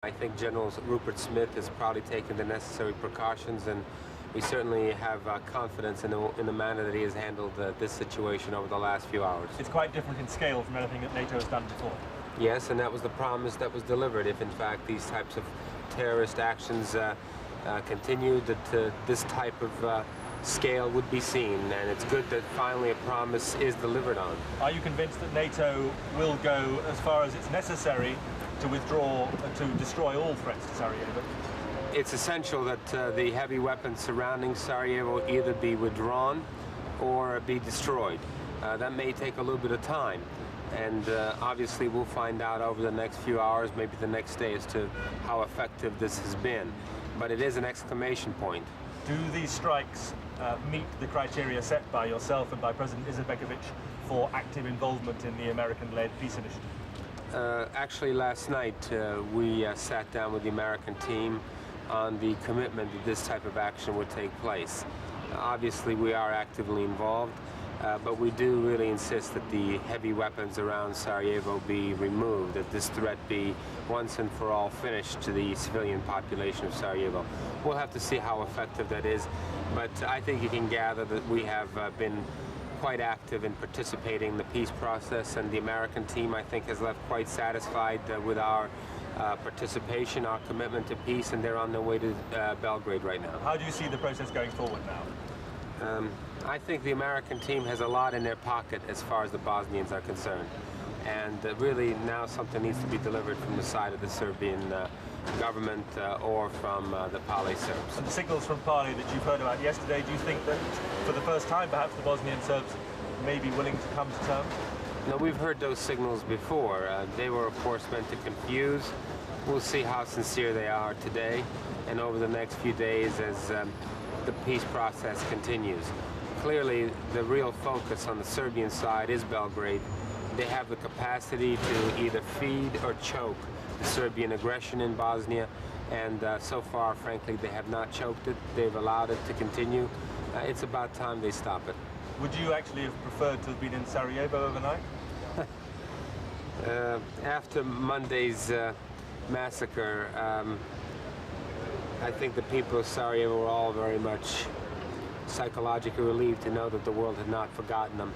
I think General Rupert Smith has probably taken the necessary precautions, and we certainly have confidence in the manner that he has handled this situation over the last few hours. It's quite different in scale from anything that NATO has done before. Yes, and that was the promise that was delivered. If in fact these types of terrorist actions continued, that this type of scale would be seen, and it's good that finally a promise is delivered on. Are you convinced that NATO will go as far as it's necessary to withdraw, to destroy all threats to Sarajevo? It's essential that the heavy weapons surrounding Sarajevo either be withdrawn or be destroyed. That may take a little bit of time, and obviously we'll find out over the next few hours, maybe the next day, as to how effective this has been. But it is an exclamation point. Do these strikes meet the criteria set by yourself and by President Izetbegovic for active involvement in the American-led peace initiative? Actually, last night we sat down with the American team on the commitment that this type of action would take place. Obviously, we are actively involved, but we do really insist that the heavy weapons around Sarajevo be removed, that this threat be once and for all finished to the civilian population of Sarajevo. We'll have to see how effective that is, but I think you can gather that we have been quite active in participating in the peace process, and the American team, I think, has left quite satisfied with our participation, our commitment to peace, and they're on their way to Belgrade right now. How do you see the process going forward now? I think the American team has a lot in their pocket as far as the Bosnians are concerned, and really now something needs to be delivered from the side of the Serbian government or from the Pale Serbs. And the signals from Pale that you've heard about yesterday, do you think that for the first time perhaps the Bosnian Serbs may be willing to come to terms? No, we've heard those signals before. They were of course meant to confuse. We'll see how sincere they are today and over the next few days as the peace process continues. Clearly the real focus on the Serbian side is Belgrade. They have the capacity to either feed or choke the Serbian aggression in Bosnia, and so far, frankly, they have not choked it. They've allowed it to continue. It's about time they stop it. Would you actually have preferred to have been in Sarajevo overnight? After Monday's massacre, I think the people of Sarajevo were all very much psychologically relieved to know that the world had not forgotten them.